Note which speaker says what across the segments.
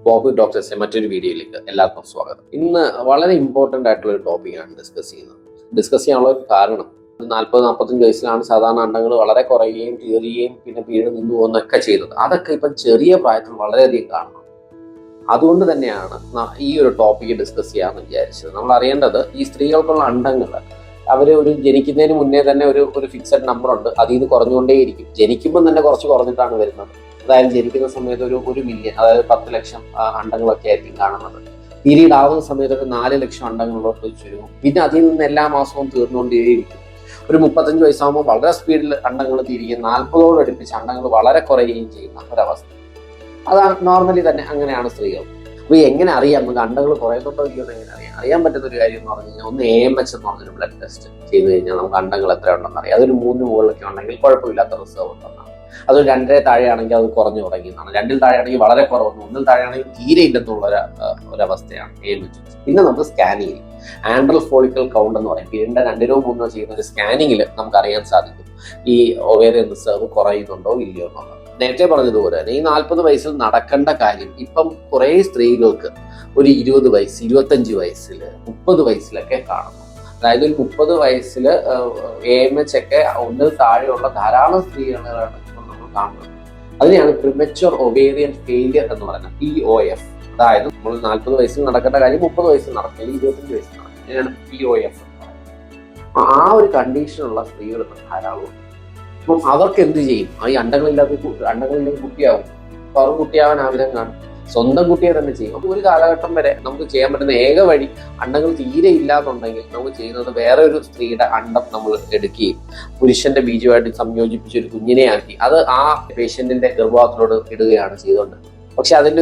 Speaker 1: Poppy ഡോക്ടേഴ്സിന്റെ മറ്റൊരു വീഡിയോയിലേക്ക് എല്ലാവർക്കും സ്വാഗതം. ഇന്ന് വളരെ ഇമ്പോർട്ടൻ്റ് ആയിട്ടുള്ള ഒരു ടോപ്പിക്കാണ് ഡിസ്കസ് ചെയ്യാനുള്ള ഒരു കാരണം 40-45 വയസ്സിലാണ് സാധാരണ അണ്ടങ്ങൾ വളരെ കുറയുകയും കീറുകയും പിന്നെ വീട് നിന്ന് പോകുന്നൊക്കെ ചെയ്തത്. അതൊക്കെ ഇപ്പം ചെറിയ പ്രായത്തിൽ വളരെയധികം കാണണം. അതുകൊണ്ട് തന്നെയാണ് ഈ ഒരു ടോപ്പിക്ക് ഡിസ്കസ് ചെയ്യാമെന്ന് വിചാരിച്ചത്. നമ്മൾ അറിയേണ്ടത് ഈ സ്ത്രീകൾക്കുള്ള അണ്ടങ്ങൾ ഒരു ജനിക്കുന്നതിന് മുന്നേ തന്നെ ഒരു ഫിക്സഡ് നമ്പർ ഉണ്ട്. അതിൽ നിന്ന് കുറഞ്ഞുകൊണ്ടേയിരിക്കും. ജനിക്കുമ്പോൾ തന്നെ കുറച്ച് കുറഞ്ഞിട്ടാണ് വരുന്നത്. അതായത് ജനിക്കുന്ന സമയത്ത് ഒരു മില്യൺ, അതായത് 10 ലക്ഷം അണ്ടങ്ങളൊക്കെ ആയിരിക്കും കാണുന്നത്. പീരീഡ് ആവുന്ന സമയത്ത് ഒരു 4 ലക്ഷം അണ്ടങ്ങളിലോട്ട് ചുരുങ്ങും. പിന്നെ അതിൽ നിന്ന് എല്ലാ മാസവും തീർന്നുകൊണ്ടേയിരിക്കും. ഒരു 35 വയസ്സാകുമ്പോൾ വളരെ സ്പീഡിൽ അണ്ടങ്ങൾ തീരുകയും 40ഓട് അടുപ്പിച്ച് അണ്ടങ്ങൾ വളരെ കുറയുകയും ചെയ്യുന്ന ഒരവസ്ഥ. അതാണ് നോർമലി തന്നെ അങ്ങനെയാണ് സ്ത്രീകൾ. അപ്പൊ എങ്ങനെ അറിയാം നമുക്ക് അണ്ടങ്ങൾ കുറയുന്നുണ്ടോ ഇല്ലയോ എന്ന് എങ്ങനെ അറിയാൻ പറ്റുന്ന ഒരു കാര്യം എന്ന് പറഞ്ഞു കഴിഞ്ഞാൽ ഒന്ന് AMH എന്ന് പറഞ്ഞൊരു ബ്ലഡ് ടെസ്റ്റ് ചെയ്ത് കഴിഞ്ഞാൽ നമുക്ക് അണ്ടങ്ങൾ എത്ര ഉണ്ടെന്ന് അറിയാം. അതൊരു 3 മുകളിലൊക്കെ ഉണ്ടെങ്കിൽ കുഴപ്പമില്ലാത്ത റിസർവ് ഉണ്ടെന്നാണ്. അതൊരു 2 താഴെയാണെങ്കിൽ അത് കുറഞ്ഞു തുടങ്ങിയെന്നാണ്. 2 താഴെയാണെങ്കിൽ വളരെ കുറവെന്ന്, 1 താഴെയാണെങ്കിൽ തീരെ ഇല്ലെന്നുള്ള ഒരവസ്ഥയാണ് AMH. പിന്നെ നമുക്ക് സ്കാനിങ്ങിൽ ആൻഡ്രൽ ഫോളിക്കൽ കൗണ്ട് എന്ന് പറയും. പീരീഡിന്റെ 2-3 ചെയ്യുന്ന ഒരു സ്കാനിങ്ങിൽ നമുക്ക് അറിയാൻ സാധിക്കും ഈ ഒവേറിയൻ റിസർവ് കുറയുന്നുണ്ടോ ഇല്ലയോ എന്നുള്ളത്. നേരത്തെ പറഞ്ഞതുപോലെ തന്നെ ഈ 40 വയസ്സിൽ നടക്കേണ്ട കാര്യം ഇപ്പം കുറേ സ്ത്രീകൾക്ക് ഒരു 20 വയസ്സ്, 25 വയസ്സിൽ, 30 വയസ്സിലൊക്കെ കാണുന്നു. അതായത് ഒരു 30 വയസ്സിൽ AMH ഒക്കെ 1 താഴെയുള്ള ധാരാളം സ്ത്രീകളാണ് ഇപ്പം നമ്മൾ കാണുന്നത്. അതിനെയാണ് പ്രിമച്വർ ഒവേറിയൻ ഫെയിലിയർ എന്ന് പറയുന്നത്, POF. അതായത് നമ്മൾ 40 വയസ്സിൽ നടക്കേണ്ട കാര്യം 30 വയസ്സിൽ നടക്കില്ല, 25 വയസ്സിൽ നടക്കും. ഇതിനാണ് POF എന്ന് പറയുന്നത്. ആ ഒരു കണ്ടീഷനുള്ള സ്ത്രീകൾ ധാരാളം. അപ്പം അവർക്ക് എന്ത് ചെയ്യും? ഈ അണ്ടങ്ങളില്ലെങ്കിൽ കുട്ടിയാവും. അപ്പൊ അവർ കുട്ടിയാവാൻ ആഗ്രഹം കാണും. സ്വന്തം കുട്ടിയെ തന്നെ ചെയ്യും. അപ്പൊ ഒരു കാലഘട്ടം വരെ നമുക്ക് ചെയ്യാൻ പറ്റുന്ന ഏക വഴി, അണ്ടങ്ങൾ തീരെ ഇല്ലാന്നുണ്ടെങ്കിൽ നമുക്ക് ചെയ്യുന്നത് വേറെ ഒരു സ്ത്രീയുടെ അണ്ടം നമ്മൾ എടുക്കുകയും പുരുഷന്റെ ബീജമായിട്ട് സംയോജിപ്പിച്ച് ഒരു കുഞ്ഞിനെ ആക്കി അത് ആ പേഷ്യന്റിന്റെ ഗർഭപാത്രത്തിലോട് ഇടുകയാണ് ചെയ്തുകൊണ്ട്. പക്ഷെ അതിൻ്റെ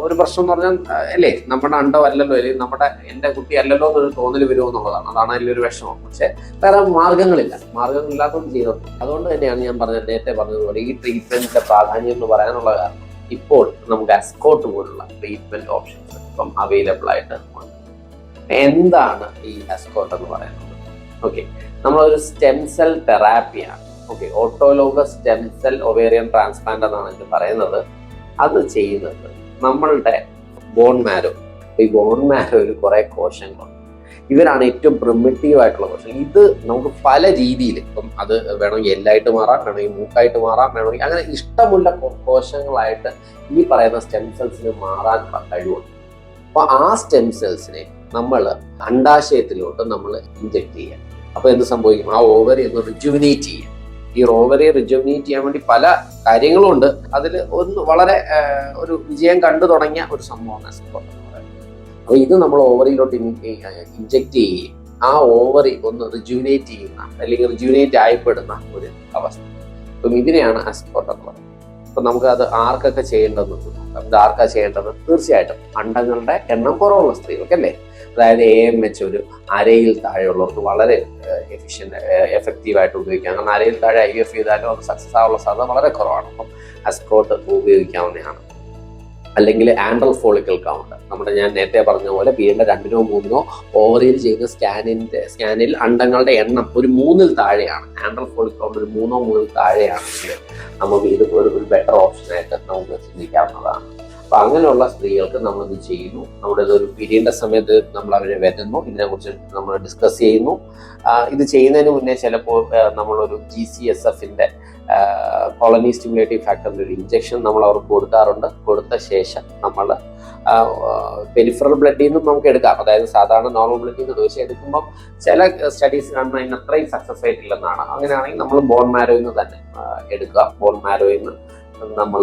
Speaker 1: ഒരു പ്രശ്നം എന്ന് പറഞ്ഞാൽ അല്ലേ, നമ്മുടെ അണ്ടം അല്ലല്ലോ, അല്ലെങ്കിൽ എൻ്റെ കുട്ടി അല്ലല്ലോ എന്നൊരു തോന്നൽ വരുമോ എന്നുള്ളതാണ്. അതാണ് അതിലൊരു വിഷമം. പക്ഷെ വേറെ മാർഗങ്ങളില്ലാത്തത് ചെയ്തോളൂ. അതുകൊണ്ട് തന്നെയാണ് ഞാൻ നേരത്തെ പറഞ്ഞതുപോലെ ഈ ട്രീറ്റ്മെന്റിന്റെ പ്രാധാന്യം എന്ന് പറയാനുള്ള കാരണം ഇപ്പോൾ നമുക്ക് അസ്കോട്ട് പോലുള്ള ട്രീറ്റ്മെന്റ് ഓപ്ഷൻസ് ഇപ്പം അവൈലബിൾ ആയിട്ട് ഉണ്ട്. എന്താണ് ഈ അസ്കോട്ട് എന്ന് പറയുന്നത്? ഓക്കെ, നമ്മളൊരു സ്റ്റെം സെൽ തെറാപ്പിയാണ്. Okay, autologous stem cell ovarian transplant എന്നാണ് ഇത് പറയുന്നത്. അത് ചെയ്യുന്നത് നമ്മളുടെ ബോൺ മാരോ. ഈ ബോൺ മാരോയിൽ കുറെ കോശങ്ങളുണ്ട്. ഇവരാണ് ഏറ്റവും പ്രിമിറ്റീവ് ആയിട്ടുള്ള കോശങ്ങൾ. ഇത് നമുക്ക് പല രീതിയിൽ, ഇപ്പം അത് വേണമെങ്കിൽ എല്ലായിട്ട് മാറാം, വേണമെങ്കിൽ മൂക്കായിട്ട് മാറാം, വേണമെങ്കിൽ അങ്ങനെ ഇഷ്ടമുള്ള കോശങ്ങളായിട്ട് ഈ പറയുന്ന സ്റ്റെം സെൽസിന് മാറാൻ കഴിവുണ്ട്. അപ്പൊ ആ സ്റ്റെം സെൽസിനെ നമ്മൾ അണ്ടാശയത്തിലോട്ട് നമ്മൾ ഇഞ്ചെക്ട് ചെയ്യാം. അപ്പൊ എന്ത് സംഭവിക്കും? ആ ഓവറി ഒന്ന് റിജുവിനേറ്റ് ചെയ്യും. ഈ ഓവറിയെ റിജുവിനേറ്റ് ചെയ്യാൻ വേണ്ടി പല കാര്യങ്ങളും ഉണ്ട്. അതിൽ ഒന്ന് വളരെ ഒരു വിജയം കണ്ടു തുടങ്ങിയ ഒരു സംഭവമാണ് അസ്കോട്ട് എന്ന് പറയുന്നത്. അപ്പോൾ ഇത് നമ്മൾ ഓവറിയിലോട്ട് ഇഞ്ചെക്ട് ചെയ്യുകയും ആ ഓവറി ഒന്ന് റിജുവിനേറ്റ് ചെയ്യുന്ന അല്ലെങ്കിൽ റിജുവിനേറ്റ് ആയിപ്പെടുന്ന ഒരു അവസ്ഥ. അപ്പം ഇതിനെയാണ് അസ്കോട്ട് എന്ന് പറയുന്നത്. അപ്പം നമുക്ക് അത് ആർക്കൊക്കെ ചെയ്യേണ്ടതെന്ന് നോക്കാം. ഇത് ആർക്കാ ചെയ്യേണ്ടത്? തീർച്ചയായിട്ടും അണ്ടങ്ങളുടെ എണ്ണം കുറവുള്ള സ്ത്രീകൾക്കല്ലേ. അതായത് AMH ഒരു അരയിൽ താഴെയുള്ളവർക്ക് വളരെ എഫക്റ്റീവായിട്ട് ഉപയോഗിക്കാം. കാരണം അരയിൽ താഴെ IVF ചെയ്താലും അത് സക്സസ് ആവാനുള്ള സാധ്യത വളരെ കുറവാണ്. അപ്പം അസ്കോട്ട് ഉപയോഗിക്കാവുന്നതാണ്. അല്ലെങ്കിൽ ആൻഡ്രൽ ഫോളിക്കൽ കൗണ്ട്, ഞാൻ നേരത്തെ പറഞ്ഞ പോലെ പീരീഡിന്റെ 2-3 ഓവറിയിൽ ചെയ്യുന്ന സ്കാനിൽ അണ്ടങ്ങളുടെ എണ്ണം ഒരു 3-ൽ താഴെയാണ്. ആൻഡ്രൽ ഫോളിക്കൽ കൗണ്ട് ഒരു 3-3 താഴെയാണെങ്കിൽ നമുക്ക് ഇത് ഒരു ബെറ്റർ ഓപ്ഷനായിട്ട് നമുക്ക് ചിന്തിക്കാവുന്നതാണ്. അപ്പൊ അങ്ങനെയുള്ള സ്ത്രീകൾക്ക് നമ്മളിത് ചെയ്യുന്നു. നമ്മുടെ ഒരു പീരീഡിന്റെ സമയത്ത് നമ്മൾ അവരെ വരുന്നു, ഇതിനെക്കുറിച്ച് നമ്മൾ ഡിസ്കസ് ചെയ്യുന്നു. ഇത് ചെയ്യുന്നതിന് മുന്നേ ചിലപ്പോൾ നമ്മളൊരു GCSFന്റെ കോളനി സ്റ്റിമുലേറ്റീവ് ഫാക്ടറിന്റെ ഒരു ഇഞ്ചക്ഷൻ നമ്മൾ അവർക്ക് കൊടുക്കാറുണ്ട്. കൊടുത്ത ശേഷം നമ്മൾ പെരിഫറൽ ബ്ലഡിൽ നിന്നും നമുക്ക് എടുക്കാം. അതായത് സാധാരണ നോർമൽ ബ്ലഡിൽ നിന്ന് തീർച്ചയായും എടുക്കുമ്പോൾ ചില സ്റ്റഡീസ് കാണുന്ന അതിന് അത്രയും സക്സസ് ആയിട്ടില്ലെന്നാണ്. അങ്ങനെയാണെങ്കിൽ നമ്മൾ ബോൺ മാരോയിൽ നിന്ന് തന്നെ എടുക്കുക. ബോൺ മാരോയിൽ നിന്ന് നമ്മൾ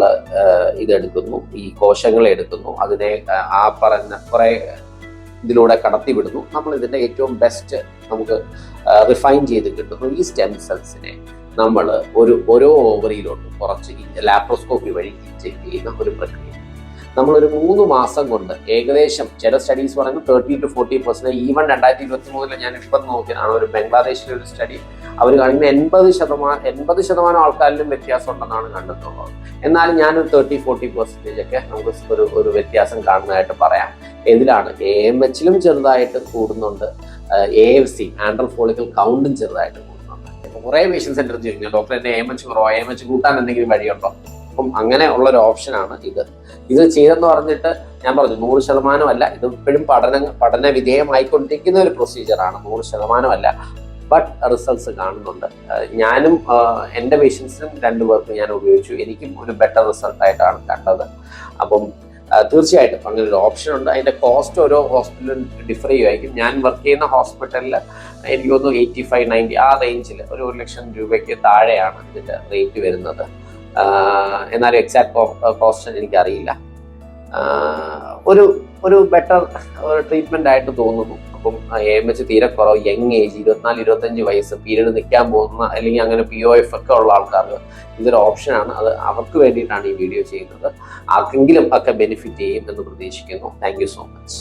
Speaker 1: ഇതെടുക്കുന്നു, ഈ കോശങ്ങളെ എടുക്കുന്നു, അതിനെ ആ പറഞ്ഞ കുറെ ഇതിലൂടെ കടത്തിവിടുന്നു. നമ്മൾ ഇതിന്റെ ഏറ്റവും ബെസ്റ്റ് നമുക്ക് റിഫൈൻ ചെയ്ത് കിട്ടുന്നു. ഈ സ്റ്റെം സെൽസിനെ നമ്മൾ ഓരോ ഓവറിയിലോട്ട് കുറച്ച് ലാപ്രോസ്കോപ്പി വഴി ഇഞ്ചെക്ട് ചെയ്യുന്ന ഒരു പ്രക്രിയ. നമ്മളൊരു 3 മാസം കൊണ്ട് ഏകദേശം ചില സ്റ്റഡീസ് പറയുന്നത് 30-40%, ഈവൻ 2023 ഞാൻ ഇപ്പം നോക്കിയതാണ് ഒരു ബംഗ്ലാദേശിലെ ഒരു സ്റ്റഡി. അവർ കാണിക്കുന്ന 80% ആൾക്കാരിലും വ്യത്യാസം ഉണ്ടെന്നാണ് കണ്ടെത്തുന്നത്. എന്നാലും ഞാനൊരു 30-40% ഒക്കെ നമുക്ക് ഒരു വ്യത്യാസം കാണുന്നതായിട്ട് പറയാം. ഇതിലാണ് AMHലും ചെറുതായിട്ട് കൂടുന്നുണ്ട്, AFC ആൻഡ്രൽ ഫോളിക്കൽ കൗണ്ടും ചെറുതായിട്ട് കൂടുന്നുണ്ട്. കുറേ പേഷ്യൻസ് എൻ്റെ അടുത്ത് ചോദിക്കുന്നു, ഡോക്ടർ എൻ്റെ AMH കുറവാ, AMH കൂട്ടാൻ എന്തെങ്കിലും വഴിയുണ്ടോ? അപ്പം അങ്ങനെ ഉള്ളൊരു ഓപ്ഷനാണ് ഇത് ചെയ്തെന്ന് പറഞ്ഞിട്ട് ഞാൻ പറഞ്ഞു 100% അല്ല, ഇത് ഇപ്പോഴും പഠന വിധേയമായിക്കൊണ്ടിരിക്കുന്ന ഒരു പ്രൊസീജിയറാണ്, 100% അല്ല. ബട്ട് റിസൾട്ട്സ് കാണുന്നുണ്ട്. ഞാനും എൻ്റെ പേഷ്യൻസിനും 2 പേർക്കും ഞാൻ ഉപയോഗിച്ചു, എനിക്കും ഒരു ബെറ്റർ റിസൾട്ടായിട്ടാണ് കണ്ടത്. അപ്പം തീർച്ചയായിട്ടും അങ്ങനെ ഒരു ഓപ്ഷൻ ഉണ്ട്. അതിൻ്റെ കോസ്റ്റ് ഓരോ ഹോസ്പിറ്റലും ഡിഫർ ചെയ്യുമായിരിക്കും. ഞാൻ വർക്ക് ചെയ്യുന്ന ഹോസ്പിറ്റലിൽ എനിക്ക് തോന്നുന്നു 85-90 ആ റേഞ്ചിൽ ഒരു 1 ലക്ഷം രൂപയ്ക്ക് താഴെയാണ് ഇതിൻ്റെ റേറ്റ് വരുന്നത്. എന്നാലും എക്സാക്ട് കോസ്റ്റ് എനിക്കറിയില്ല. ഒരു ബെറ്റർ ട്രീറ്റ്മെന്റ് ആയിട്ട് തോന്നുന്നു. അപ്പം AMH തീരെ കുറവ്, യങ് ഏജ് 24-25 വയസ്സ്, പീരീഡ് നിൽക്കാൻ പോകുന്ന അല്ലെങ്കിൽ അങ്ങനെ POF ഒക്കെ ഉള്ള ആൾക്കാർക്ക് ഇതൊരു ഓപ്ഷനാണ്. അത് അവർക്ക് വേണ്ടിയിട്ടാണ് ഈ വീഡിയോ ചെയ്യുന്നത്. ആർക്കെങ്കിലും ഒക്കെ ബെനിഫിറ്റ് ചെയ്യും എന്ന് പ്രതീക്ഷിക്കുന്നു. Thank you so much.